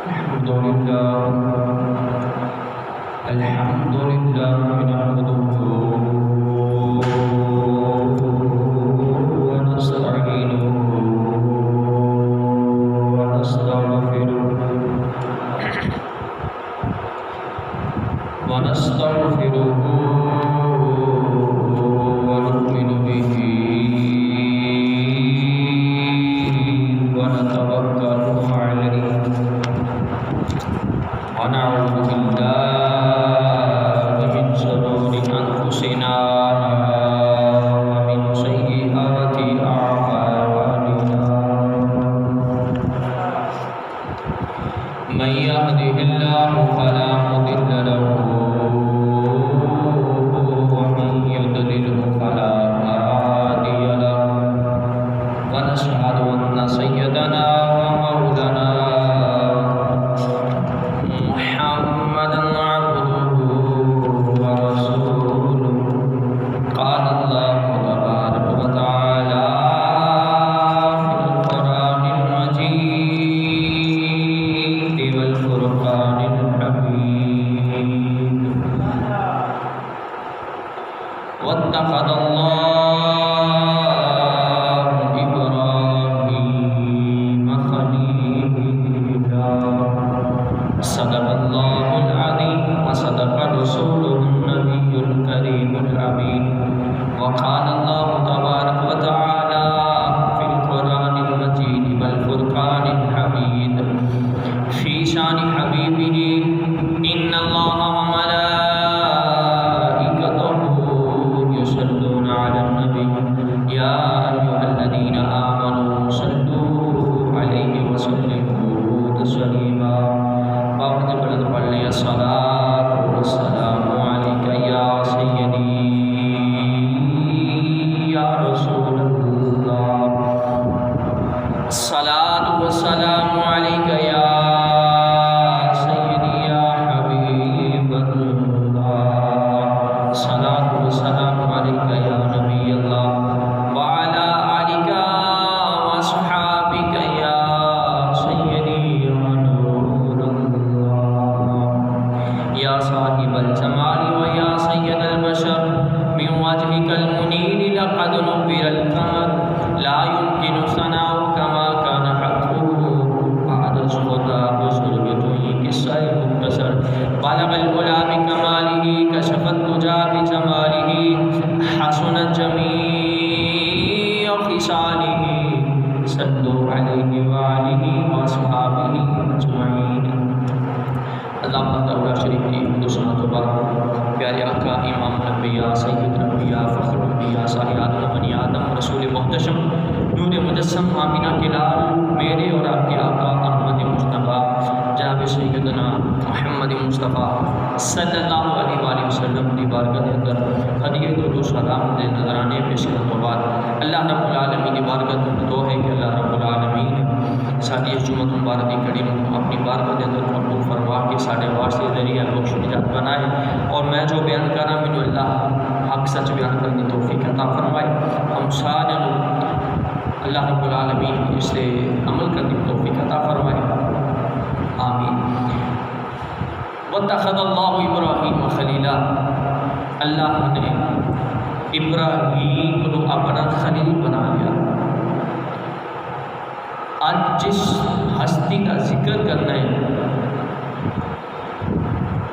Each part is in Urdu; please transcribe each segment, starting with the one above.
الحمد لله نحمده ونستعينه ونستغفره ونؤمن به ونتوكل عليه ونعوذ بالله من شرور أنفسنا ومن سيئات أعمالنا من يهده الله فلا مضل له ومن يضلله فلا هادي له ونشهد أن سيدنا ومولانا محمدا عبده ورسوله قال الله تبارك وتعالى في القرآن المجيد والفرقان الحميد واتخذ الله إبراهيم خليلا صدق الله العظيم وصدق رسوله النبي الكريم الأمين وقال الله تبارك وتعالى في القرآن المجيد والفرقان الحميد في شان حبيبه إن الله وملائكته يصلون على النبي يا أيها الذين آمنوا صلوا عليه وسلموا تسليما وقت بلد پڑھنے الصلاة والسلام عليك يا سيدي يا رسول الله الصلاة والسلام عليك يا سيدي يا حبيب الله الصلاة والسلام عليك يا نبي الله وعلى آلك وصحابك يا سيدي يا نور الله يا صاحب الجمال ويا سيد البشر من وجهك المنير لقد نبر القمر لا يمكن ثناؤك ما كان حقه بعد شهداء سربتك السيف مختصر بلغ العلا بكماله كشف الدجى بجماله حسنت جميع خصاله صلوا عليه وآله وأصحابه أجمعين اللہ تعالیٰ شریف کی دوسرا دوبارہ پیارے آقا امام الانبیاء سید الانبیاء فخر الانبیاء صاحب آدم بنی آدم رسول محتشم نور مجسم آمینہ کے لال میرے اور آپ کے آقا احمد مصطفیٰ جناب سیدنا محمد مصطفیٰ صلی اللہ علیہ وآلہ وسلم کی بارگاہ کے اندر ہدیہ درود و سلام دے نظرانے پیش کرنے کے بعد اللہ رب العالمین کی بارگاہ میں دعا ہے کہ اللہ رب العالمین ساری جمعۃ مبارک کی کڑی میں اپنی بارگاہ کے اندر قبول فرما کے سارے واسطے ذریعہ بخش نجات بنائے اور میں جو بیان کر رہا ہوں اللہ حق سچ بیان کرنے کی توفیق عطا فرمائے ہم سارے اللہ رب العالمین اس سے عمل کرنے کی توفیق عطا فرمائے آمین واتخذ اللہ ابراہیم خلیلا اللہ نے ابراہیم کو اپنا خلیل بنا لیا آج جس ہستی کا ذکر کرنا ہے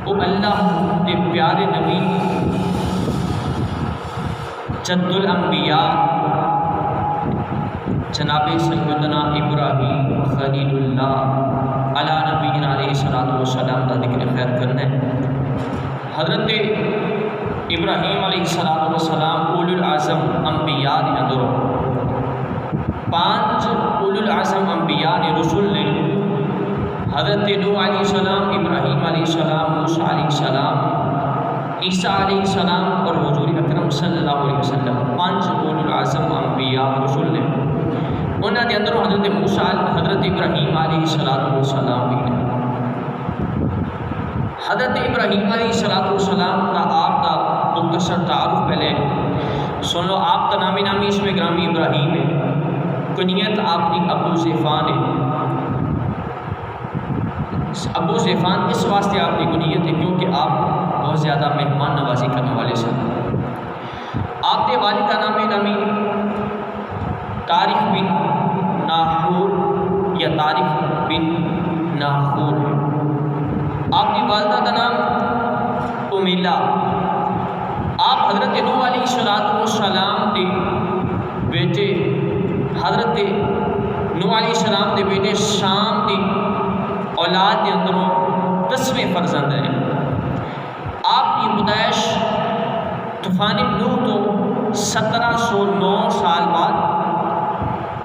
وہ اللہ کے پیارے نبی جد الانبیاء جناب سیدنا ابراہیم خلیل اللہ علی نبینا علیہ الصلوۃ والسلام کا ذکر خیر کرنا ہے حضرت ابراہیم علیہ الصلوۃ والسلام اولو العزم انبیاء دے اندر 5 اولو العزم انبیاء نے رسول نے حضرت نوح علیہ السلام ابراہیم علیہ السلام موسیٰ علیہ السلام عیسیٰ علیہ السلام اور حضور اکرم صلی اللہ علیہ وسلم 5 اولو العزم انبیاء رسول نے انہوں نے اندر حضرت موسیٰ حضرت ابراہیم علیہ السلام بھی نے حضرت ابراہیم علیہ السلام کا آپ کا مختصر تعارف پہلے سن لو. آپ کا نامی اس میں گرامی ابراہیم ہے, کنیت آپ کی ابو زیفان ہے. ابو زیفان اس واسطے آپ کی کنیت ہے کیونکہ آپ بہت زیادہ مہمان نوازی کرنے والے سن۔ آپ کے والد کا نام نامی طارق بن ناحور یا طارق بن ناحور ہے۔ آپ کی والدہ کا نام امیلہ۔ آپ حضرت نوح علیہ السلام کے بیٹے حضرت نوح علیہ السلام کے بیٹے شام کی اولاد کے اندروں 10ویں فرزند ہیں۔ آپ کی پیدائش طوفان نوح تو 1709 سال بعد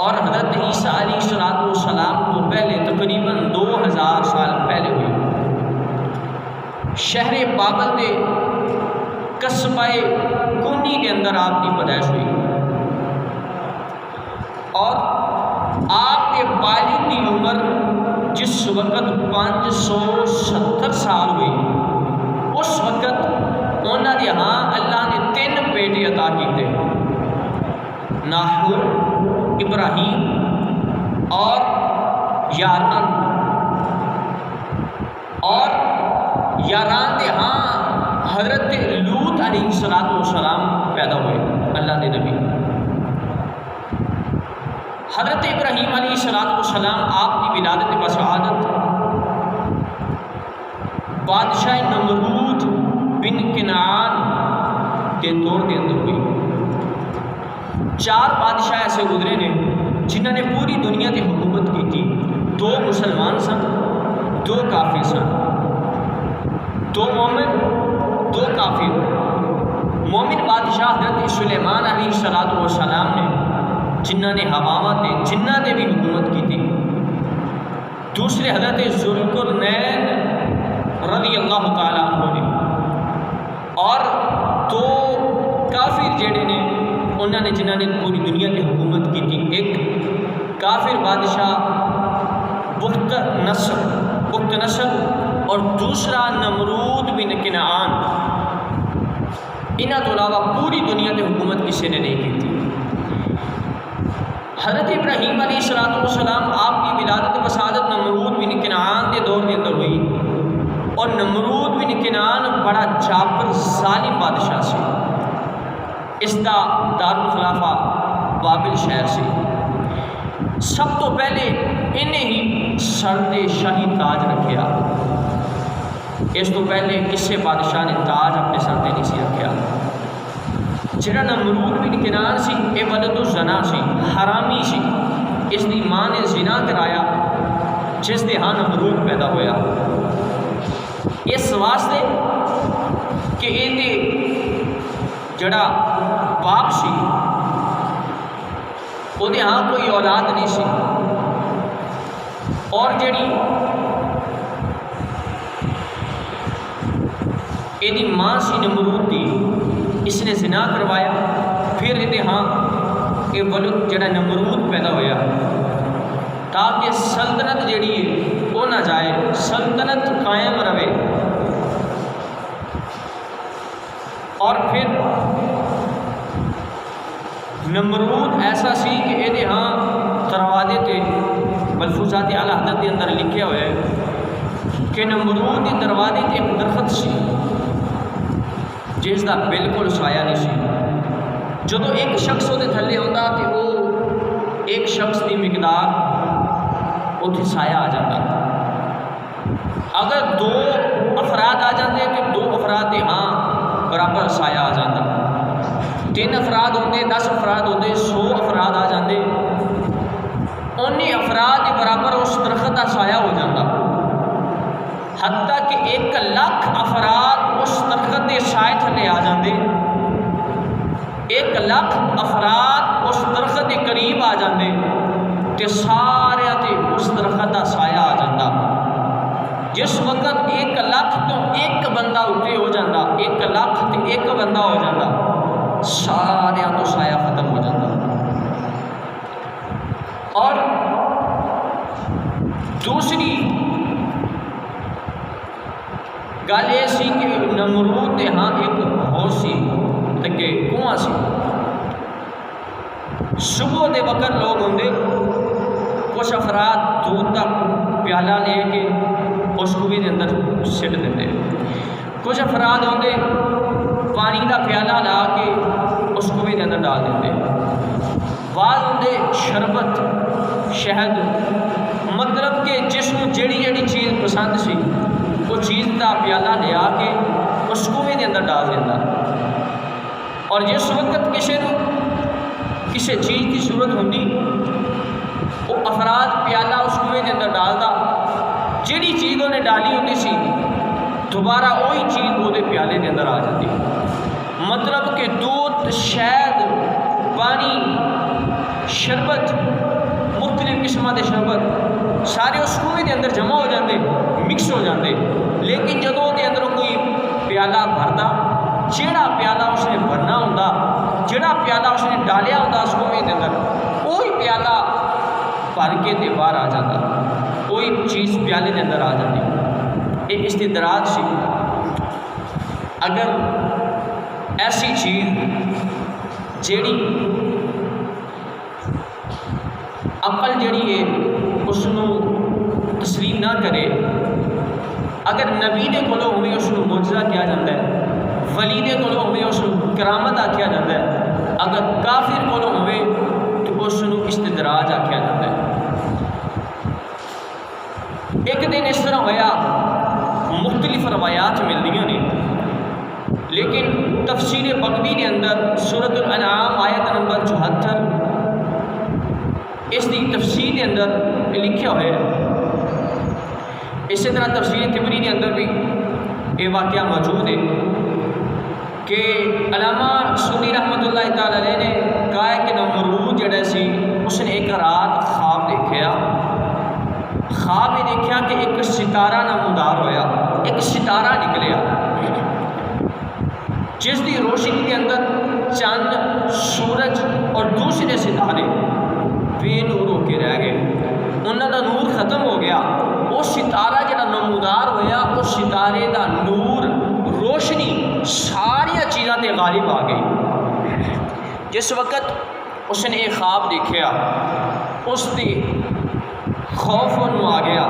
اور حضرت عیسیٰ علیہ السلام تو پہلے تقریباً 2000 سال پہلے ہوئی۔ شہر بابل کے قصبہ کونی کے اندر آپ کی پیدائش ہوئی اور آپ کے والد کی عمر جس وقت 570 سال ہوئی اس وقت انہوں نے ہاں اللہ نے 3 بیٹے عطا کیتے، ناحور، ابراہیم اور یاران، اور یاران دے ہاں حضرت لوط علیہ السلام پیدا ہوئے اللہ دے نبی۔ حضرت ابراہیم علیہ السلام آپ کی ولادت بسعادت بادشاہ نمرود بن کنعان کے دور کے اندر ہوئی۔ 4 بادشاہ ایسے گزرے نے جنہوں نے پوری دنیا کی حکومت کی تھی۔ 2 مسلمان سن، 2 کافر سن، 2 مومن، 2 کافر۔ مومن بادشاہ حضرت سلیمان علیہ السلام نے جنہوں نے ہواواں تے جنہ نے بھی حکومت کی تھی۔ دوسرے حضرت ذوالقرنین رضی اللہ تعالیٰ عنہ نے، اور 2 کافر جڑے نے انہوں نے جنہوں نے پوری دنیا کی حکومت کی تھی۔ ایک کافر بادشاہ بخت نصر اور دوسرا نمرود بن کنعان۔ انہوں تو علاوہ پوری دنیا کی حکومت کسی نے نہیں کی تھی۔ حضرت ابراہیم علیہ السلام آپ کی ولادت بسعادت نمرود بن کنعان کے دور کے اندر ہوئی، اور نمرود بن کنعان بڑا جابر ظالم بادشاہ سے۔ اس کا دارالخلافہ بابل شہر سے۔ سب تو پہلے انہیں ہی سر تے شاہی تاج رکھیا، اس تو پہلے کسی بادشاہ نے تاج اپنے سر تے نہیں سی رکھیا۔ جڑا نمرود بن کنعان سی اے ولد الزنا سی، حرامی سی۔ اس دی ماں نے زنا کرایا جس دے ہاں نمرود پیدا ہویا، اس واسطے کہ یہ جڑا باپ سی وہ ہاں کوئی اولاد نہیں سی، اور جڑی یہ ماں سی نمرود دی اس نے زنا کروایا، پھر یہ ہاں یہ ولد جڑا نمرود پیدا ہویا تاکہ سلطنت جڑی ہے وہ نہ جائے، سلطنت قائم رہے۔ اور پھر نمرود ایسا سی کہ یہ ہاں دروازے تے ملفوظات اعلیٰ حضرت کے اندر لکھے ہوئے کہ نمرود کے دروازے تے ایک درخت سی جس کا بالکل سایہ نہیں سی۔ جدو ایک شخص وہ تھلے ہوتا تو وہ ایک شخص کی مقدار اتنے سایہ آ جاتا۔ اگر 2 افراد آ جاتے تو 2 افراد کے ہاں برابر سایہ آ جاتا۔ 3 افراد ہوتے، 10 افراد ہوتے، 100 افراد آ جاتے، انہیں افراد کے برابر اس درخت کا سایہ ہو جاتا۔ حتیٰ کہ 1 لاکھ افراد اس درخت کے سائے تھلے آ جاندے، 1 لاکھ افراد اس درخت کے قریب آ جاندے تے سارے تے اس درخت کا سایہ آ جاتا۔ جس وقت 1 لاکھ تو 1 بندہ اتنے ہو جاتا، 1 لاکھ تے 1 بندہ ہو جاتا، سارے تو سایہ ختم ہو جاتا۔ اور دوسری گل یہ سی کہ نمرود کے ہاں ایک ہو سی کہ کنواں سی۔ صبح دے وقت لوگ ہوندے، کچھ افراد دور تک پیالہ لے کے اس کنویں کے اندر سٹ دیں. کچھ افراد آتے پانی کا پیالہ لا کے اس کنویں کے اندر ڈال دیں. بعض آتے شربت شہد، مطلب کہ جس کو جیڑی جیڑی چیز پسند سی وہ چیز کا پیالہ لیا کے اس کنویں کے اندر ڈال دیتا. اور جس وقت کسی چیز کی ضرورت ہوتی وہ افراد پیالہ اس کنویں کے اندر ڈالتا، جیڑی چیز انہیں ڈالی ہوتی سی دوبارہ وہی چیز وہ پیالے کے اندر آ جاتی. مطلب کہ دودھ، شہد، پانی، شربت، مختلف قسم کے شربت سارے اس کنویں کے اندر جمع ہو جاتے، مکس ہو جاتے. لیکن جدوں دے اندر کوئی پیالہ بھرتا، جیڑا پیالہ اس نے بھرنا ہوں، جیڑا پیالہ اس نے ڈالیا ہوں اس کنویں کے اندر وہی پیالہ بھر کے تے باہر آ جاتا، کوئی چیز پیالے کے اندر آ جاتی. ایک استدراج سی. اگر ایسی چیز جیڑی عقل جڑی ہے اس نو تسلیم نہ کرے، اگر نبی دے کولوں ہوئے اس نو معجزہ کیا جاتا ہے، ولی دے کولوں ہوئے اس نو کرامت آکھیا جاتا ہے، اگر کافر کولوں ہوئے تو اس نو استدراج آکھیا جاتا ہے. ایک دن اس طرح ہویا، مختلف روایات ملدیاں نے، لیکن تفسیر بغوی کے اندر سورۃ الانعام آیت نمبر 74 اس کی تفسیر کے اندر لکھا ہوا ہے. اسی طرح تفسیر طبری کے اندر بھی یہ واقعہ موجود ہے کہ علامہ سنی رحمۃ اللہ تعالی علیہ نے کہا ہے کہ نمرود جڑا سی اس نے ایک رات خواب دیکھا. خواب یہ دیکھا کہ ایک ستارہ نمودار ہویا، ایک ستارہ نکلیا جس کی روشنی کے اندر چند، سورج اور دوسرے ستارے بے نور ہو کے رہ گئے، انہوں کا نور ختم ہو گیا. وہ ستارہ جڑا نمودار ہویا، اس ستارے کا نور، روشنی ساری چیزاں تے غالب آ گئی. جس وقت اس نے یہ خواب دیکھا اس کی خوف انہوں آ گیا،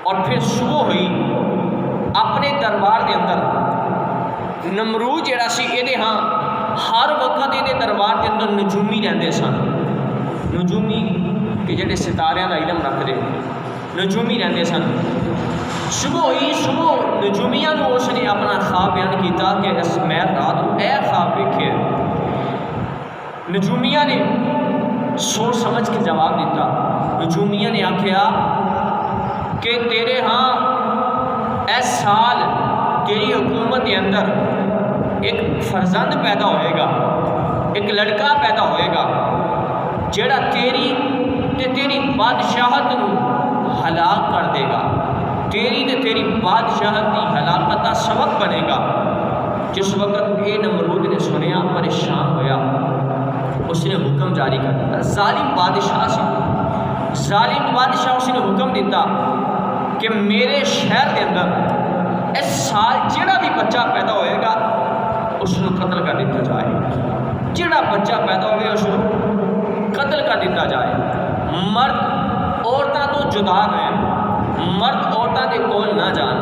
اور پھر صبح ہوئی. اپنے دربار کے اندر نمرود جڑا سی یہ ہاں ہر وقت یہ دربار کے اندر نجومی رہتے سن. نجومی کہ جڑے ستارے کا علم رکھتے، نجومی رہتے سن. صبح ہوئی، صبح نجومیاں کو اس نے اپنا خواب بیان کیتا کہ میں رات کو اے خواب دیکھے. نجومیاں نے سوچ سمجھ کے جواب دیتا. نجومیاں نے آکھیا کہ تیرے ہاں اس سال تیری حکومت کے اندر ایک فرزند پیدا ہوئے گا، ایک لڑکا پیدا ہوئے گا جڑا تیری بادشاہت نو ہلاک کر دے گا، تیری بادشاہت کی ہلاکت کا سبب بنے گا. جس وقت یہ نمرود نے سنیا پریشان ہویا، اس نے حکم جاری کر دیا. ظالم بادشاہ سی، ظالم بادشاہ اس نے حکم دیتا کہ میرے شہر کے اندر اس سال جڑا بھی بچہ پیدا ہوئے گا اس کو قتل کر دیتا جائے. جڑا بچہ پیدا ہوئے اس کو قتل کر دیتا جائے. مرد عورتوں تو جدا رہیں، مرد عورتوں کے کول نہ جان.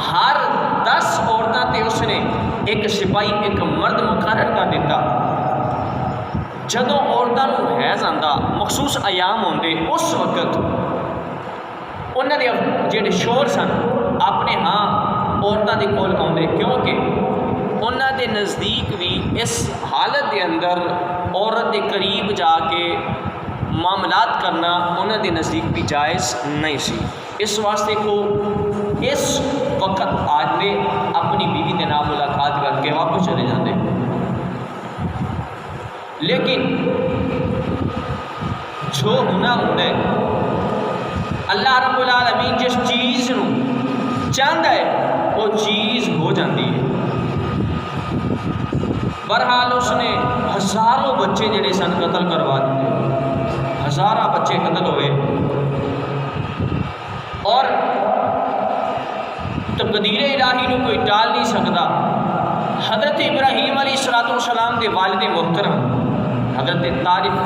ہر 10 عورتوں تے اس نے ایک سپاہی، ایک مرد مقرر کر دیتا. جدوں عورتوں کو حیض آتا، مخصوص ایام ہوندے، اس وقت انہوں نے جڑے شور سن اپنے ہاں عورتوں کے کول آتے، کیونکہ انہوں کے نزدیک بھی اس حالت کے اندر عورت کے قریب جا کے معاملات کرنا انہوں کے نزدیک بھی جائز نہیں سی. اس واسطے کو اس وقت آدمی اپنی بیوی کے نام ملاقات کر کے واپس چلے جاتے. لیکن جو ہونا ہوتا ہے اللہ رب العالمین جس چیز نو چاہتا ہے وہ چیز ہو جاتی ہے. بہرحال اس نے ہزاروں بچے جڑے سن قتل کروا دیتے، ہزارہ بچے قتل ہوئے. اور تقدیر الہی نو کوئی ٹال نہیں سکتا. حضرت ابراہیم علیہ الصلوۃ والسلام کے والد محترم حضرت طارق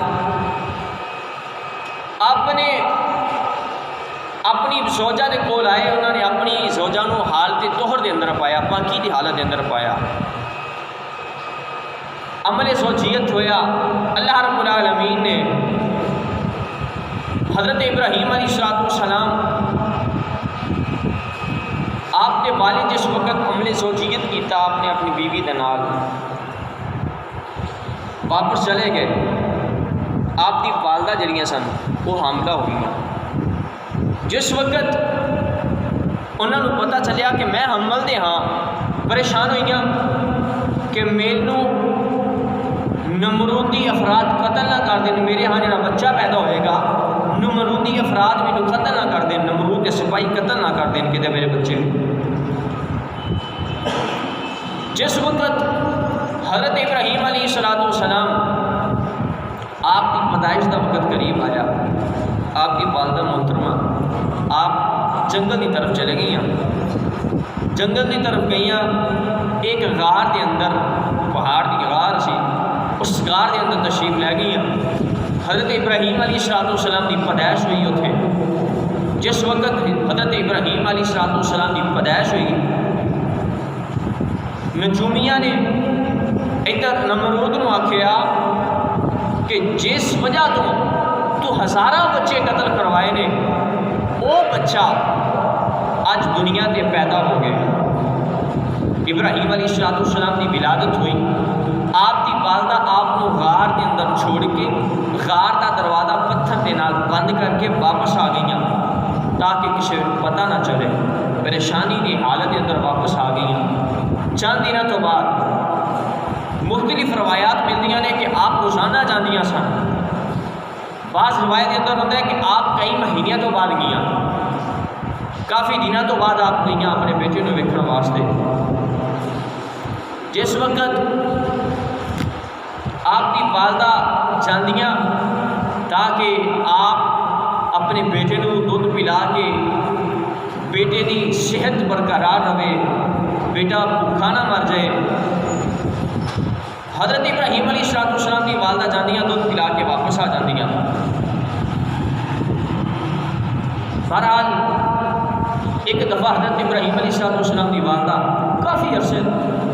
اپنے زوجہ دے کول آئے، انہوں نے اپنی زوجہ نو حالت طہر دے اندر پایا، پاکی دی حالت دے اندر پایا، عمل زوجیت ہویا۔ اللہ رب العالمین نے حضرت ابراہیم علیہ السلام آپ کے والد جس وقت عمل زوجیت کیتا آپ نے اپنی بیوی دے نال، واپس چلے گئے، آپ کی والدہ جڑیاں سن وہ حاملہ ہو گئی۔ جس وقت انہوں نے پتہ چلیا کہ میں حمل دے ہاں، پریشان ہوئیاں کہ مینوں نمرودی افراد قتل نہ کر دیں، میرے ہاں جڑا بچہ پیدا ہوئے گا نمرودی افراد مینوں قتل نہ کر دیں، نمرود کے سپاہی قتل نہ کر دیں کہ میرے بچے۔ جس وقت حضرت ابراہیم علیہ السلام آپ کی پیدائش کا وقت قریب آیا، آپ کی والدہ محترمہ آپ جنگل کی طرف چلے گئیاں، جنگل کی طرف گئیاں، ایک غار کے اندر، پہاڑ کی غار سی، اس غار کے اندر تشریف لے گئیاں۔ حضرت ابراہیم علیہ السلام کی پیدائش ہوئی اتنے۔ جس وقت حضرت ابراہیم علیہ السلام کی پیدائش ہوئی، نجومیاں نے ادھر نمرود نو آکھیا کہ جس وجہ تو ہزاراں بچے قتل کروائے نے، وہ بچہ اج دنیا تے پیدا ہو گئے۔ ابراہیم علیہ السلام کی ولادت ہوئی، آپ کی والدہ آپ کو غار کے اندر چھوڑ کے غار کا دروازہ پتھر کے نال بند کر کے واپس آ گئیاں تاکہ کسی کو پتہ نہ چلے، پریشانی کی حالت کے اندر واپس آ گئیاں۔ چند دنوں تو بعد مختلف روایات ملدیاں نے کہ آپ روزانہ جاندیاں سن، بعض روایت کے اندر ہوتا ہے کہ آپ کئی مہینوں تو بعد گئیاں، کافی دنوں تو بعد آپ گئیاں اپنے بیٹے کو ویکھن واسطے۔ جس وقت آپ کی والدہ جاندیاں تاکہ آپ اپنے بیٹے کو دودھ پلا کے بیٹے کی صحت برقرار رہے، بیٹا بھوکا نہ مر جائے، حضرت ابراہیم علیہ السلام کی والدہ جاندیاں دودھ پلا کے واپس آ جاندیاں۔ بہرحال ایک دفعہ حضرت ابراہیم علیہ السلام کی والدہ کافی عرصے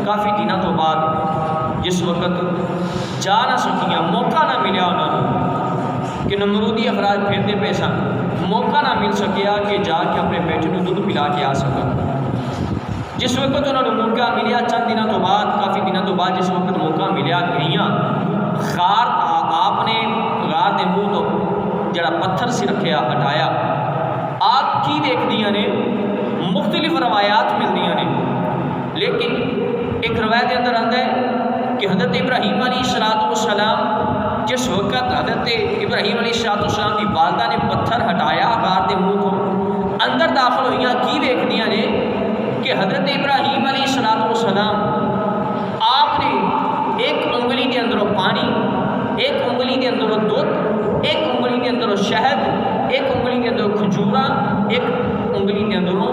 کافی دنوں تو بعد جس وقت جا نہ سکیاں، موقع نہ ملیا انہوں کہ نمرودی افراد پھرتے پے سن، موقع نہ مل سکیا کہ جا کے اپنے بیٹے کو دودھ پلا کے آ سکن۔ جس وقت انہوں نے موقع ملیا چند دنوں تو بعد، کافی دنوں تو بعد جس وقت موقع ملیا گئیاں، غار آپ نے غار کے منہ تو جڑا پتھر سی رکھیا ہٹایا، آپ کی دیکھدیاں نے مختلف روایات ملدیاں نے، لیکن ایک روایت کے اندر آتا ہے کہ حضرت ابراہیم علیہ السلام جس وقت حضرت ابراہیم علیہ السلام کی والدہ نے پتھر ہٹایا غار کے منہ تو اندر داخل ہوئیاں، کی دیکھدیاں نے کہ حضرت ابراہیم علیہ السلام آپ نے ایک انگلی کے اندروں پانی، ایک انگلی کے اندروں دودھ، ایک انگلی کے اندروں شہد، ایک انگلی کے اندروں کھجورا، ایک انگلی کے اندروں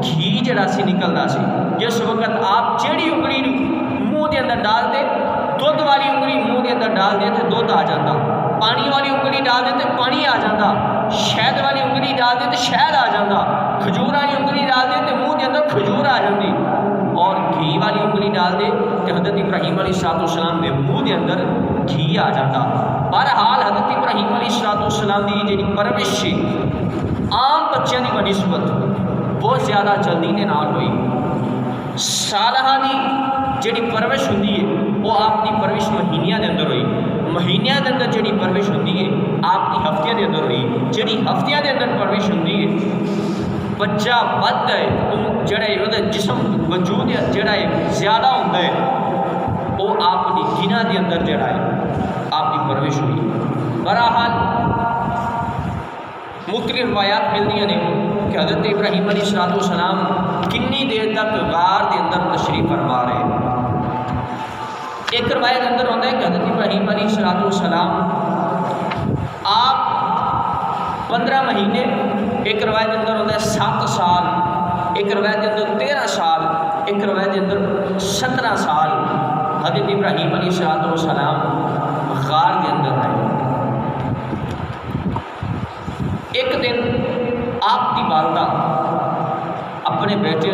گھی جڑا سی نکلدا سی۔ جس وقت آپ جیڑی انگلی منہ کے اندر ڈال دے، دودھ والی انگلی منہ کے اندر ڈال دے تو دودھ آ جاتا، پانی والی انگلی ڈال دے تو پانی آ جاتا، شہد والی انگلی ڈال دے تو شہد آ جاتا، کھجور والی انگلی ڈال دے تو منہ کے اندر کھجور آ جاتی، اور گھی والی انگلی ڈال دے تو حضرت ابراہیم علیہ السلام کے منہ کے اندر گھی آ جاتا۔ بہرحال حضرت ابراہیم علیہ السلام کی جی پرورش سی عام بچوں کی بنسبت بہت زیادہ جلدی کے نال ہوئی۔ سالہ کی جڑی پرورش ہوندی ہے وہ آپ کی پرورش مہینیاں دے اندر ہوئی، مہینیاں دے اندر جڑی پرورش ہوندی ہے آپ کی ہفتیاں دے اندر ہوئی، جڑی ہفتیاں دے اندر پرورش ہوندی ہے بچہ بد ہے جڑا ہے جسم وجود جڑا ہے زیادہ ہوتا ہے وہ آپ کی دنوں کے اندر جڑا ہے آپ کی پرورش ہوئی۔ بہرحال مختلف روایات ملدیاں نے کہ حضرت ابراہیم علیہ السلام کنی دیر تک غار کے اندر تشریف فرما رہے۔ ایک روایت کے اندر ہوتا ہے کہ حضرت ابراہیم علیہ السلام آپ 15 مہینے، ایک روایت کے اندر ہوتا ہے 7 سال، ایک روایت کے اندر 13 سال، ایک روایت کے اندر 17 سال حضرت ابراہیم علیہ السلام غار کے اندر رہے۔ ایک دن آپ کی والدہ اپنے بیٹے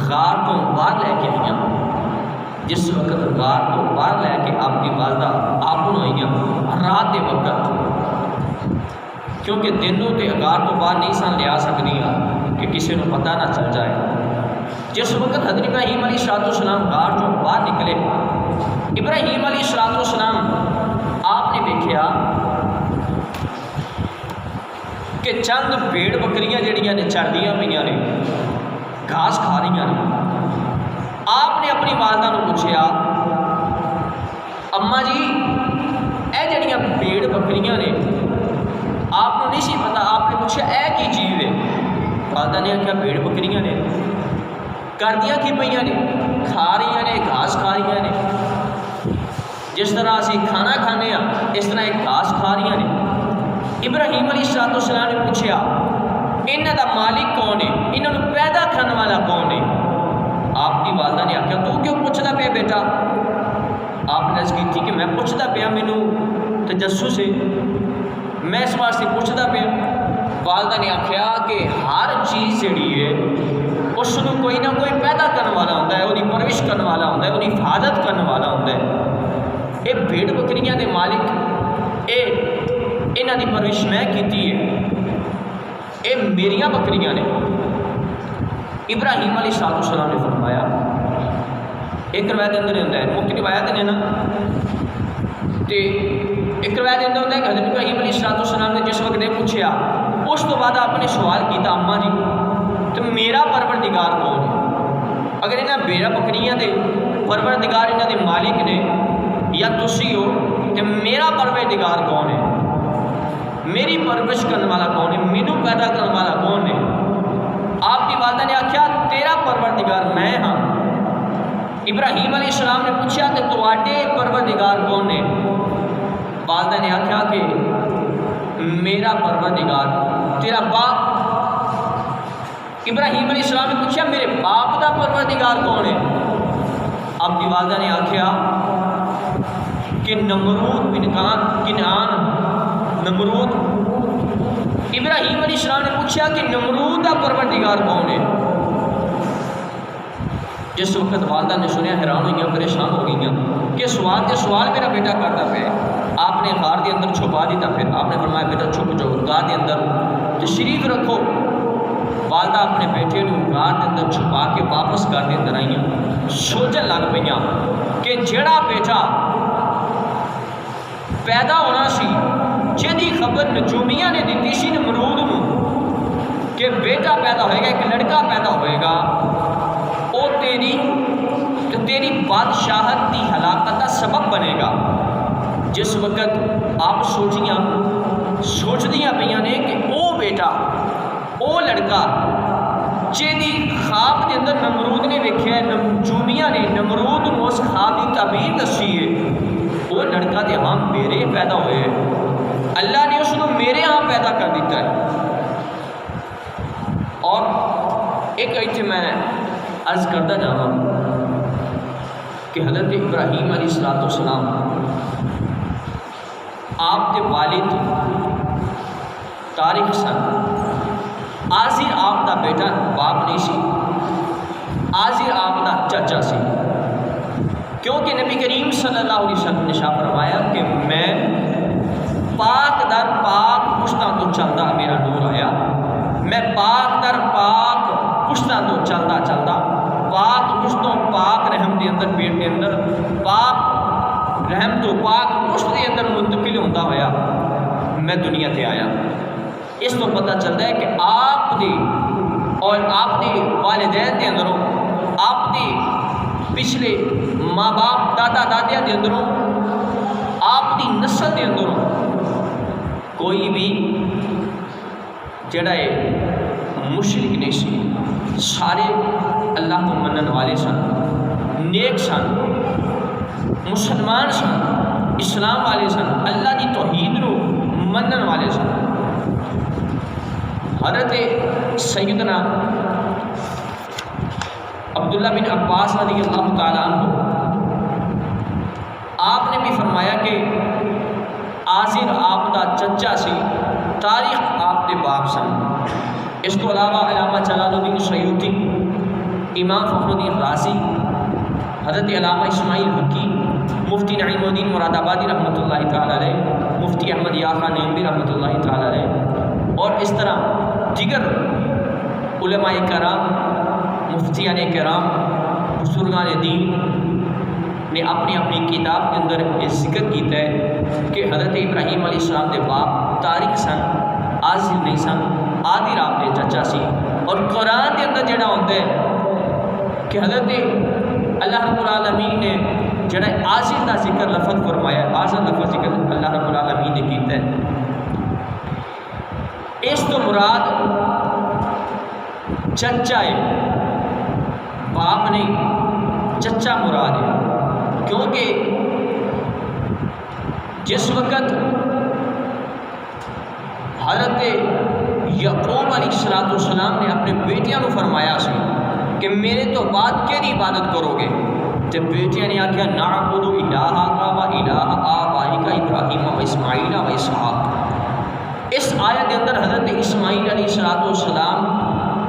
غار تو باہر لے کے آئیاں. جس وقت غار تو باہر لے کے آپ کی والدہ آپ کو آئیاں رات کے وقت، کیونکہ دنوں تے غار تو باہر نہیں سن لیا سکدیاں کہ کسی کو پتہ نہ چل جائے. جس وقت حضرت ابراہیم علیہ السلام غار تو باہر نکلے، ابراہیم علیہ السلام آپ نے دیکھا کہ چند بھیڑ بکریاں جڑیاں نے چردیاں پہ نے، گھاس کھا رہی ہیں. آپ نے اپنی والدہ کو پوچھا، اماں جی اے جڑیاں بھیڑ بکریاں نے آپ کو نہیں سی پتا؟ آپ نے پوچھا اے کی چیز ہے؟ والدہ نے آخیا بھیڑ بکریاں نے. کردیاں کی پہ نے؟ کھا رہی نے، گھاس کھا رہی نے. جس طرح اسی کھانا کھانے ہاں اس طرح ایک گھاس کھا رہی نے. ابراہیم علیہ السلام نے پوچھا انہاں دا مالک کون ہے؟ انہاں نوں پیدا کرنے والا کون ہے؟ آپ کی والدہ نے آخیا تو کیوں پوچھتا پیا بیٹا؟ آپ نے عرض کی تھی کہ میں پوچھتا پیا، مینوں تجسس ہے، میں اس واسطے پوچھتا پیا. والدہ نے آخیا کہ ہر چیز جڑی ہے اس کو کوئی نہ کوئی پیدا کرنے والا ہوتا ہے، وہی پرورش کرنے والا ہوتا ہے، وہی حفاظت کرنے والا ہوتا ہے. یہ بھیڑ بکریاں دے مالک انہاں دی پرورش میں کیتی ہے، یہ میریاں بکریاں نے. ابراہیم علیہ السلام نے فرمایا، ایک روایت اندر ہوتا ہے، مختلف روایت نے نا، تو ایک روایت اندر ہوتا ہے کہ حضرت ابراہیم علیہ السلام نے جس وقت یہ پوچھا اس تو بعد آپ نے سوال کیتا اماں جی تو میرا پروردگار کون ہے؟ اگر انہاں بھیڑ بکریاں دے پروردگار انہاں دے مالک نے یا تسی ہو تو میرا پروردگار کون ہے؟ میری پرورش کرنے والا کون ہے؟ مینوں پیدا کرنے والا کون ہے؟ آپ کی والدہ نے آخیا تیرا پروردگار میں ہاں. ابراہیم علیہ السلام نے پوچھا کہ تواڈے پروردگار کون ہے؟ والدہ نے آخیا کہ میرا پروردگار تیرا باپ. ابراہیم علیہ السلام نے پوچھا میرے باپ کا پروردگار کون ہے؟ آپ کی والدہ نے آخیا کہ نمرود بن کنعان نمرود. ابراہیم علیہ السلام نے پوچھا کہ نمرود کا پروردگار کون ہے؟ جس وقت والدہ نے سنیا حیران ہوئی، پریشان ہو گئی کہ سوال میرا بیٹا کرتا پیا. آپ نے غار کے اندر چھپا دیتا. پھر آپ نے فرمایا بیٹا چھپ جاؤ غار کے اندر تشریف رکھو. والدہ اپنے بیٹے کو غار کے اندر چھپا کے واپس گھر کے اندر آئیاں، سوچن لگ پہ کہ جڑا بیٹا پیدا ہونا سی جہی خبر نجومیاں نے دیتی سی نمرود نو کہ بیٹا پیدا ہوئے گا، ایک لڑکا پیدا ہوئے گا، وہ تیری بادشاہت کی ہلاکت کا سبب بنے گا. جس وقت آپ سوچدیاں پہ نے کہ وہ بیٹا وہ لڑکا جہی خواب کے اندر نمرود نے ویکھیا، نجومیاں نے نمرود نو اس خواب کی تعبیر دسی ہے، وہ لڑکا تو ہاں میرے پیدا ہوئے، اللہ نے اس کو میرے ہاں پیدا کر دیتا ہے. اور ایک اتنے میں عرض کرتا جانا کہ حضرت ابراہیم علیہ السلام آپ کے والد طارق سن. آزر آپ کا بیٹا باپ نہیں سی، آزر آپ کا چچا سی. کیونکہ نبی کریم صلی اللہ علیہ وسلم نے شاہ فرمایا کہ میں پاک در پاک پشتاں تو چلتا میرا نور آیا، میں پاک در پاک پشتاں تو چلتا پاک پشتوں پاک رحم کے اندر پیٹ کے اندر پاک رحم تو پاک پشت کے اندر منتقل ہوتا ہوا میں دنیا تے آیا. اس تو پتہ چلتا ہے کہ آپ دی اور آپ دی والدین کے اندروں، آپ دی پچھلے ماں باپ دادا دادیا کے اندروں، آپ دی نسل کے اندروں کوئی بھی جڑا ہے مشرک نہیں سی. سارے اللہ کو منن والے سن، نیک سن، مسلمان سن، اسلام والے سن، اللہ کی توحید نو منن والے سن. حضرت سیدنا عبداللہ بن عباس رضی اللہ تعالیٰ عنہ آپ نے بھی فرمایا کہ آزر آپ کا چچا سی، طارق آپ کے باپ سن. اس کو علاوہ علامہ جلال الدین سیوطی، امام فخر الدین رازی، حضرت علامہ اسماعیل حقی، مفتی نعیم الدین مراد آبادی رحمۃ اللہ تعالیٰ علیہ، مفتی احمد یاخا نیمبی رحمۃ اللہ تعالیٰ علیہ، اور اس طرح دیگر علماء کرام، مفتیان کرام، بزرگان دین نے اپنی اپنی کتاب کے اندر یہ ذکر کیتا ہے کہ حضرت ابراہیم علیہ السلام کے باپ تارک سن، عاجز نہیں سن، آدھی رات کے چچا سی۔ اور قرآن کے اندر جڑا ہوتا ہے کہ حضرت اللہ رب العالمین نے جڑا عاجز کا ذکر لفظ فرمایا، عاجز لفظ ذکر اللہ رب العالمین نے کیتا ہے، اس تو مراد چچا ہے، باپ نہیں، چچا مراد ہے۔ کیونکہ جس وقت حضرت یعقوب علیہ السلام نے اپنے بیٹیاں کو فرمایا سی کہ میرے تو بعد کیڑی عبادت کرو گے، تو بیٹیاں نے آخیا نعبد الہک و الہ آبائک ابراہیم و اسماعیل و اسحاق۔ اس آیت کے اندر حضرت اسماعیل علیہ السلام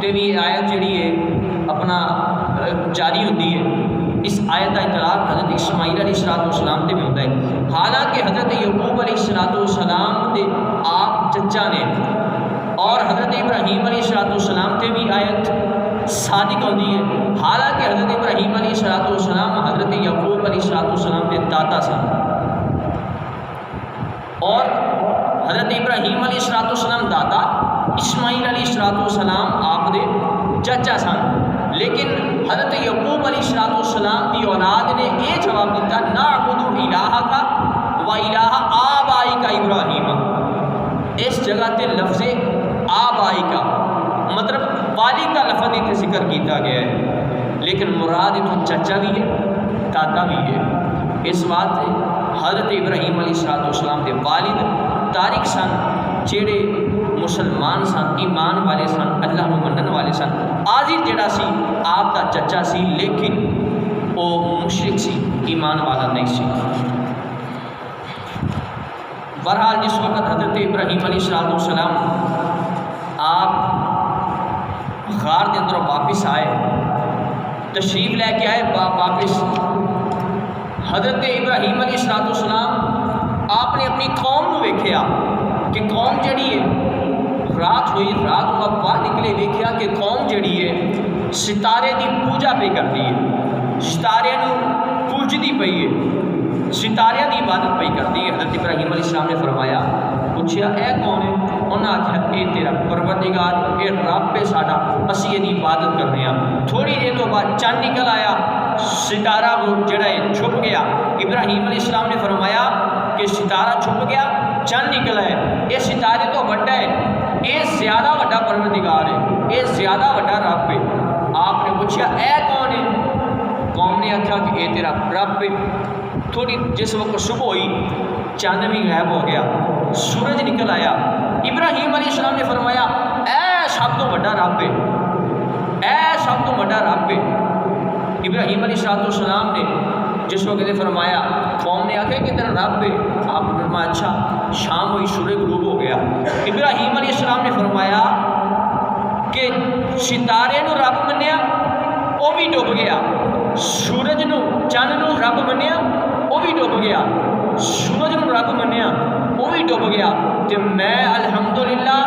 تے بھی آیت جڑی ہے اپنا جاری ہوتی ہے، اس آیت کا اطلاق حضرت اسماعیل علیہ السلام تے بھی ہوتا ہے، حالانکہ حضرت یعقوب علیہ السلام دے آپ چچا نے، اور حضرت ابراہیم علیہ السلام تے بھی آیت صادق ہوتی ہے، حالانکہ حضرت ابراہیم علیہ السلام حضرت یعقوب علیہ السلام کے دادا سن، اور حضرت ابراہیم علیہ السلام دادا، اسماعیل علیہ السلام آپ دے چچا سن۔ لیکن حضرت یعقوب علیہ السلام کی اولاد نے یہ جواب دیتا نعبد الہک و الہ آبائک ابراہیم۔ اس جگہ تے لفظ آبائک مطلب والد کا لفظ اتنے ذکر کیتا گیا ہے، لیکن مراد تو چچا بھی ہے، دادا بھی ہے۔ اس بات حضرت ابراہیم علیہ السلام کے والد طارق سن، جڑے مسلمان سن، ایمان والے سن، اللہ نو منن والے سن۔ عاجز جڑا سی آپ کا چچا سی، لیکن وہ مشرک سی، ایمان والا نہیں سی۔ بہرحال جس وقت حضرت ابراہیم علیہ السلام آپ غار کے اندر واپس آئے، تشریف لے کے آئے واپس، حضرت ابراہیم علیہ السلام آپ نے اپنی قوم کو ویکھیا کہ قوم جڑی ہے رات ہوئی، رات کو باہر نکلے، ویکھیا کہ قوم جڑی ہے ستارے دی پوجا پہ کرتی ہے، ستارے نو پوجدی پئی ہے، ستارے دی عبادت پئی کرتی ہے۔ حضرت ابراہیم علیہ السلام نے فرمایا، پوچھیا اے کون ہے؟ انہاں آخیا اے تیرا پروردگار، اے رب ہے ساڈا، اسی دی عبادت کرنے ہاں۔ تھوڑی دیر تو بعد چند نکل آیا، ستارہ وہ جڑا ہے چھپ گیا۔ ابراہیم علیہ السلام نے فرمایا کہ ستارہ چھپ گیا، چند نکل آئے، یہ ستارے تو بڑا ہے، یہ زیادہ بڑا پروردگار ہے، یہ زیادہ بڑا رب ہے۔ آپ نے پوچھا اے کون ہے؟ قوم نے آخیا کہ اے تیرا رب ہے۔ تھوڑی جس وقت صبح ہوئی، چاند بھی غائب ہو گیا، سورج نکل آیا۔ ابراہیم علیہ السلام نے فرمایا اے سب تو بڑا رب ہے، اے سب تو بڑا رب ہے۔ ابراہیم علیہ السلام نے جس وقت نے فرمایا، قوم نے آخیا کہ تیرا رب ہے، آپ نے فرمایا اچھا۔ شام ہوئی، سورج غروب ہو گیا۔ ابراہیم علیہ السلام نے فرمایا کہ ستارے نو رب منیا، وہ بھی ڈوب گیا، سورج نو چند نو رب منیا، وہ بھی ڈوب گیا، سورج نو رب منیا، وہ بھی ڈوب گیا، تو میں الحمدللہ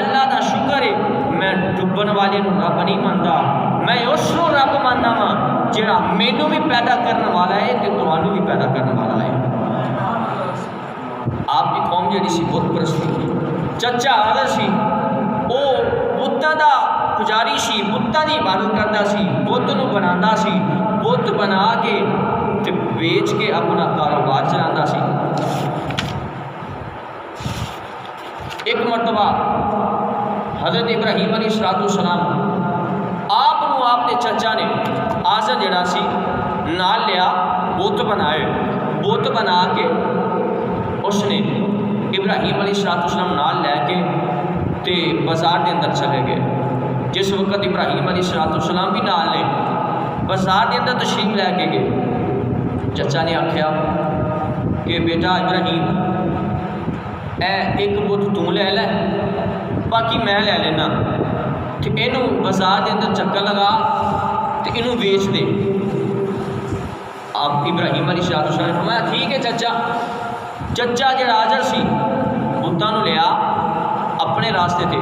اللہ کا شکر ہے میں ڈبن والے نو رب نہیں مانتا، میں اس نو رب ماننا وا جڑا مینوں بھی پیدا کرنے والا ہے تے تانوں بھی پیدا کرنے والا ہے۔ آپ کی قوم جڑی سی بت پرستی، چچا آدر سی، وہ بتاں دا پجاری سی، بتاں دی عبادت کرتا سی، بت نو بناتا سی، بت بنا کے تے بیچ کے اپنا کاروبار چلاتا سی۔ ایک مرتبہ حضرت ابراہیم علیہ السلام آپ نے چچا نے آزر جڑا سی نال لیا، بت بنائے، بت بنا کے اس نے ابراہیم علیہ السلام نال لے کے تے بازار دے اندر چلے گئے۔ جس وقت ابراہیم علیہ السلام بھی نال نے بازار دے اندر تشریف لے کے گئے، چچا نے آخیا کہ بیٹا ابراہیم اے ایک بت تو لے لے، باقی میں لے لینا۔ تو اینو بازار دے اندر چکر لگا تو اینو ویچ دے. آپ ابراہیم علیہ السلام نے فرمایا ٹھیک ہے چچا جڑا حاضر سی بتاں نو لیا اپنے راستے تے.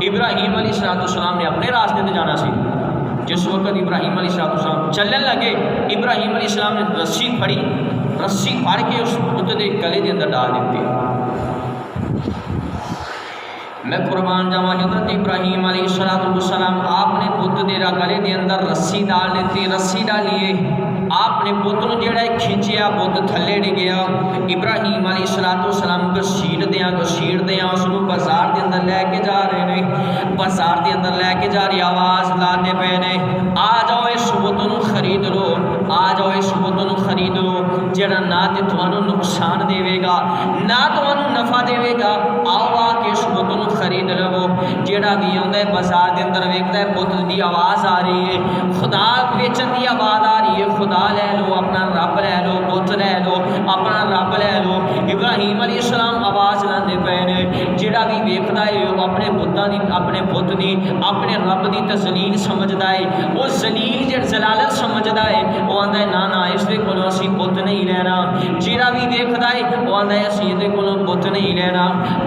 ابراہیم علیہ السلام نے اپنے راستے تے جانا سی. جس وقت ابراہیم علیہ السلام چلن لگے ابراہیم علیہ السلام نے رسی پھڑی, رسی پھڑ کے اس بت دے گلے دے اندر ڈال دیتی. میں قربان جاواں حضرت ابراہیم علیہ السلام آپ نے بت دے گلے دے اندر رسی ڈال دیتی. رسی ڈالیے آپ نے بت نو جڑا کھینچیا بت تھلے ڈگیا. ابراہیم علیہ السلام گھسیڑ دیاں اس نو بازار دے اندر لے کے جا رہے نے. بازار دے اندر لے کے جا رہی آواز لانے پے نے آ جاؤ اس بت نو خرید لو, آ جاؤ اس بت نو خرید لو جڑا نہ تے تانوں نقصان دے گا نہ تانوں نفع دے گا. آؤ آ کے اس بت نو خرید لو. جڑا بھی آندا ہے بازار دے اندر ویکھدا ہے بت دی آواز آ رہی ہے, خدا ویچن دی آواز آ رہی ہے, خدا لے لو, اپنا رب لے لو, بت لے لو, اپنا رب لے لو. ابراہیم علیہ السلام آواز لاندے پے نے. جڑا بھی ویکھدا ہے وہ اپنے بتاں دی اپنے بت دی اپنے رب دی تذلیل سمجھدا ہے. وہ ذلیل جڑ ذلالت سمجھدا ہے وہ آندا ہے نا اس دے کولوں اسی بت نہیں لینا. جڑا بھی ویکھدا ہے وہ آندا ہے اسی دے کولوں بت نہیں لینا.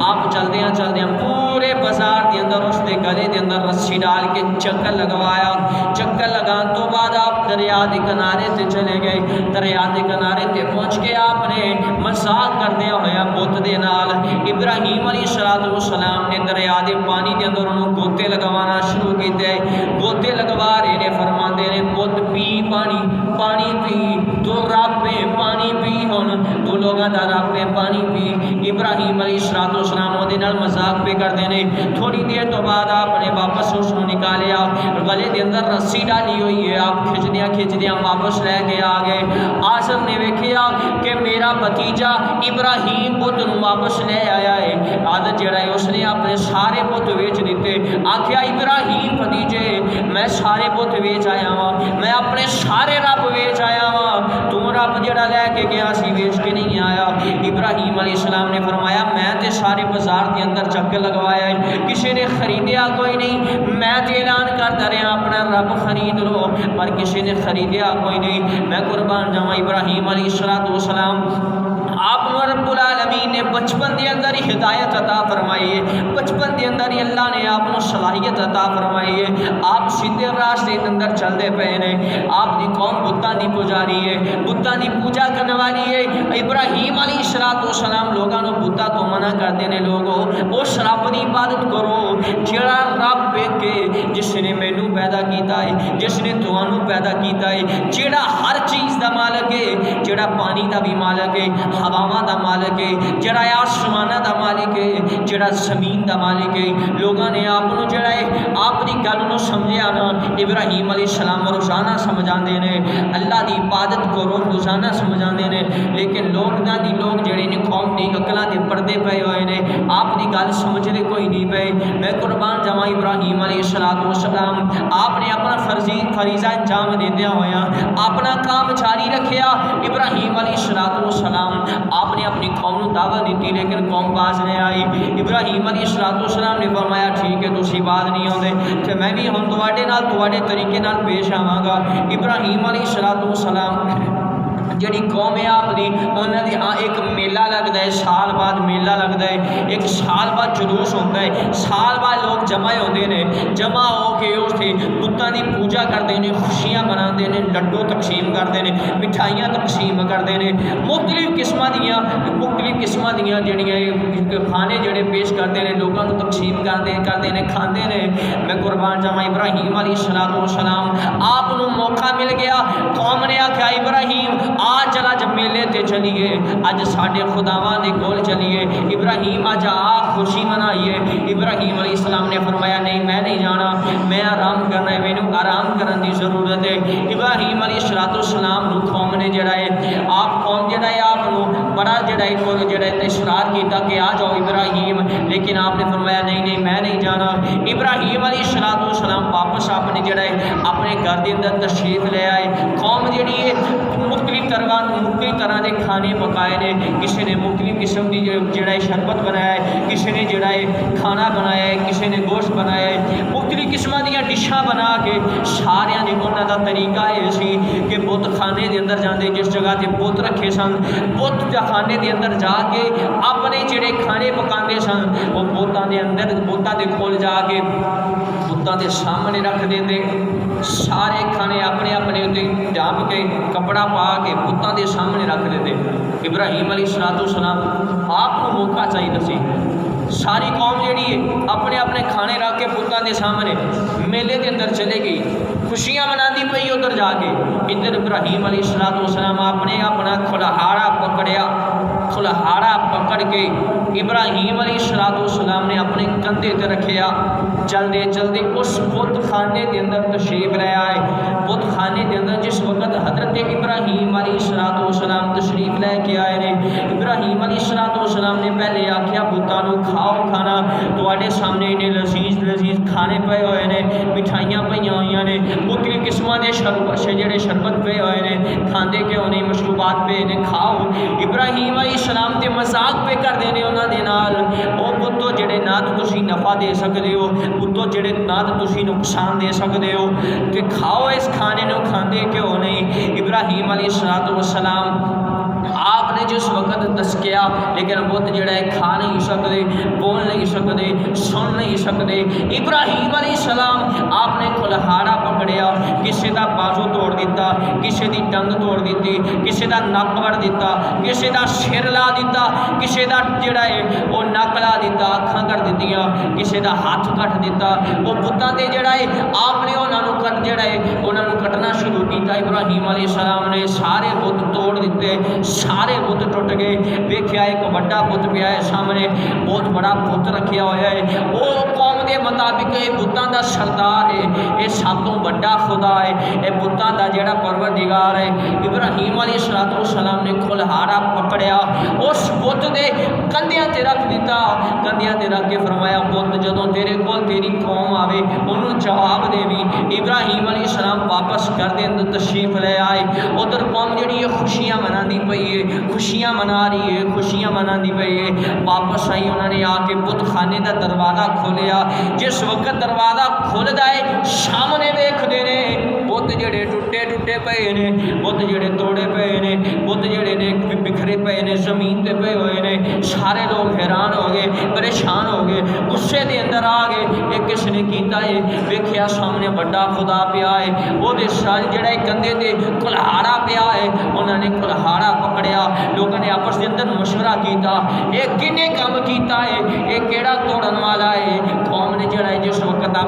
آپ چلدیاں پورے بازار دے اندر اس دے گلے دے اندر رسی ڈال کے چکر لگوایا. چکر لگان تو بعد آپ دریا دے کنارے تے چلے گئے. دریا دے کنارے تے پہنچ کے آپ نے مذاق کردے ہویا بت دے نال. ابراہیم علیہ السلام نے دریا دے پانی دے اندر انہوں گوتے لگوانا شروع کیتے. گوتے لگوا رہے نے فرماندے نے بت پی پانی پی تو رب پہ پانی پی ہن تو لوگاں دا رب پہ پانی پی. ابراہیم علیہ السلام دے نال مذاق پہ کردے نے. تھوڑی دیر تو بعد آپ نے واپس اس کو نکالیا, گلے دے اندر رسی ڈالی ہوئی ہے. آپ کھچدیاں واپس لے کے آ گئے. آصر نے ویکھیا کہ میرا بھتیجا ابراہیم بت نو واپس لے آیا ہے. عادت جڑا ہے اس نے اپنے سارے بت ویچ دیتے. آکھیا ابراہیم بھتیجے میں سارے بت ویچ آیا ہاں, میں اپنے سارے رب ویچ آیا ہاں, تو رب جڑا لے کے گیا سی ویچ کے نہیں آیا. ابراہیم علیہ السلام نے فرمایا میں تے سارے بازار دے اندر چکر لگوایا ہے, کسی نے خریدیا کوئی نہیں. میں تے اعلان کرتا رہا اپنا رب خرید لو پر کسی نے خریدیا کوئی نہیں. میں قربان جاواں ابراہیم علیہ السلام آپ رب العالمین نے بچپن دے اندر ہی ہدایت عطا فرمائی ہے. بچپن دے اندر ہی اللہ نے آپ کو صلاحیت عطا فرمائی ہے. آپ سیدھے راستے دے اندر چلتے پے نے. آپ دی قوم بتاں دی پجاری ہے, بتاں دی پوجا کرنے والی ہے. ابراہیم علیہ السلام لوگاں نو بتاں تو منع کردے نے لوگو اس رب دی عبادت کرو جڑا رب کے جس نے مینوں پیدا کیتا ہے, جس نے تانوں پیدا کیتا ہے, جڑا ہر چیز دا مالک ہے, جڑا پانی دا بھی مالک ہے, ہواواں دا مالک ہے, جڑا آسماناں دا مالک ہے, جڑا زمین دا مالک ہے. لوگاں نے آپ نو جڑا ہے آپ دی گل نو سمجھیا نا. ابراہیم علیہ السلام روزانہ سمجھاندے نے اللہ دی عبادت کرو, روزانہ سمجھاندے نے. لیکن لوگ جڑے نے قوم دی عقلاں دے پردے پے ہوئے نے, آپ دی گل سمجھدے کوئی نہیں پے. میں قربان جاواں ابراہیم علیہ السلام آپ نے اپنا فریضہ انجام دیندیاں ہویا اپنا کام جاری رکھیا. ابراہیم علیہ السلام آپ نے اپنی قوم کو دعوت دیتی لیکن قوم باز نہیں آئی. ابراہیم علیہ السلام نے فرمایا ٹھیک ہے تسی باز نہیں ہوندے تے میں بھی ہن تواڈے طریقے نال پیش آواں گا. ابراہیم علیہ السلام جڑی قوم ہے آپ دی انہاں دی ایک میلہ لگدا ہے, سال بعد میلہ لگدا ہے, ایک سال بعد جلوس ہوتا ہے, سال بعد لوگ جمع ہوندے نے. جمع ہو کے اوتھے بتاں دی پوجا کردے نے, خوشیاں مناندے نے, لڈو تقسیم کردے نے, مٹھائیاں تقسیم کردے نے, مختلف قسماں دیاں جڑیاں کھانے جڑے پیش کردے نے لوگاں نوں تقسیم کردے نے, کھاندے نے. میں قربان جاواں ابراہیم علیہ السلام آپ نوں موقع مل گیا. قوم نے آکھیا ابراہیم آج چلا جب میلے تے چلیے, اج ساڈے خداواں دے کول چلیے. ابراہیم اج خوشی منائیے. ابراہیم علیہ السلام نے فرمایا نہیں میں نہیں جانا, میں آرام کرنا ہے, مینوں آرام کرن دی ضرورت ہے. ابراہیم علیہ السلام نو قوم نے جڑا ہے آپ قوم جڑا ہے آپ نو بڑا جڑا اصرار کیتا کہ آ جاؤ ابراہیم، لیکن آپ نے فرمایا نہیں نہیں میں نہیں جانا۔ ابراہیم علیہ السلام واپس اپنے جڑا ہے اپنے گھر کے اندر تشریف لے آئے۔ قوم جڑی ہے مختلف طرح کے کھانے پکائے نے، کسی نے مختلف قسم کی جڑا ہے شربت بنایا ہے، کسی نے جڑا ہے کھانا بنایا ہے، کسی نے گوشت بنایا ہے، مختلف قسم دیا ڈشاں بنا کے سارے نے انہوں کا طریقہ یہ سی کہ بت خانے کے اندر جاندے، جس جگہ سے بت رکھے سن بت خانے کے اندر جا کے اپنے جڑے کھانے پکاندے سن وہ بتاں دے اندر بتاں دے کول جا کے بتاں دے سامنے رکھ دے، سارے کھانے اپنے اپنے ڈانپ کے کپڑا پا کے بتاں دے سامنے رکھ دے۔ ابراہیم علیہ السلام آپ کو موقع چاہیے سی، ساری قوم جیڑی ہے اپنے اپنے کھانے رکھ کے بتاں دے سامنے میلے کے اندر چلے گئی، خوشیاں مناندی پئی ادھر جا کے۔ ادھر ابراہیم علیہ السلام اپنے اپنا کھلہاڑا پکڑیا، کھلہاڑا پکڑ کے ابراہیم علیہ السلام نے اپنے کندھے تے رکھیا، چلدے چلدے اس بت خانے کے اندر تشریف لے آئے۔ بت خانے کے اندر جس وقت حضرت ابراہیم علیہ السلام تشریف لے کے آئے نے، ابراہیم علیہ السلام نے پہلے آخیا بتاں نو کھاؤ کھانا، تواڈے سامنے انہیں لذیذ لذیذ کھانے پے ہوئے نے، مٹھائیاں پئی ہوئی نے، مختلف قسموں کے شربت پے ہوئے نے، کھاندے کیوں نہیں، مشروبات پے نے، کھاؤ۔ ابراہیم علیہ السلام تے مذاق پہ کر دینے انہاں دے نال، او بتو جڑے نہ تسی نفع دے سکدے ہو، بتو جڑے نہ تسی نقصان دے سکدے ہو، تے کھاؤ اس کھانے نو، کھاندے کیوں نہیں۔ ابراہیم علیہ السلام آپ نے جس وقت دسکیا لیکن بت جڑا ہے کھا نہیں سکتے، بول نہیں سکتے، سن نہیں سکتے۔ ابراہیم علیہ السلام آپ نے کھلہاڑا پکڑیا، کسی دا بازو توڑ دیتا، کسی دی ٹنگ توڑ دیتی، کسی دا نک وڑ دیتا، کسی دا سر لا دیتا، کسی دا جڑا ہے وہ نک لا دیتا، اکھاں کر دیتیاں، کسی دا ہاتھ کٹ دیتا۔ وہ بتاں دے جڑا ہے آپ نے انہوں کٹ جڑا ہے انہوں کٹنا شروع کیتا۔ ابراہیم علیہ السلام نے سارے بت توڑ دیتے، سارے بت ٹوٹ گئے۔ ویکھیا ایک بڑا بت پیا ہے سامنے، بہت بڑا بت رکھیا ہوا ہے، وہ قوم کے مطابق یہ بتاں دا سردار ہے، یہ سب تو بڑا خدا ہے، یہ بتاں دا جڑا پروردگار ہے۔ ابراہیم علیہ السلام نے کھلہاڑا پکڑیا، اس بت دے کندھیاں تے رکھ دیتا، کندھیاں تے رکھ کے فرمایا بت جدوں تیرے کول تیری قوم آوے انہوں جواب دے بھی۔ ابراہیم علیہ السلام واپس گھر دے اندر تشریف لے آئے، ادھر قوم جڑی ہے خوشیاں مناندی پئی ہے، خوشیاں منا رہی ہے، خوشیاں مناندی پئی ہے۔ واپس آئی انہوں نے آ کے بت خانے دا دروازہ کھولیا، جس وقت دروازہ کھل جائے سامنے ویکھ دے نے بت جڑے ٹوٹے ٹوٹے پے نے، بت جڑے توڑے پے نے، بت جڑے نے بکھرے پے نے، زمین تے پے ہوئے نے۔ سارے لوگ حیران ہو گئے، پریشان ہو گئے، غصے دے اندر آ گئے، یہ کس نے کیتا ہے؟ ویکھیا سامنے بڑا خدا پیا ہے، وہ جڑا کندھے تے کلہاڑا پیا ہے، انہوں نے کلہاڑا پکڑیا۔ لوگوں نے آپس کے اندر مشورہ کیتا، یہ کنے کام کیتا ہے، یہ کیڑا توڑن والا ہے؟ قوم نے جڑا ہے جس وقت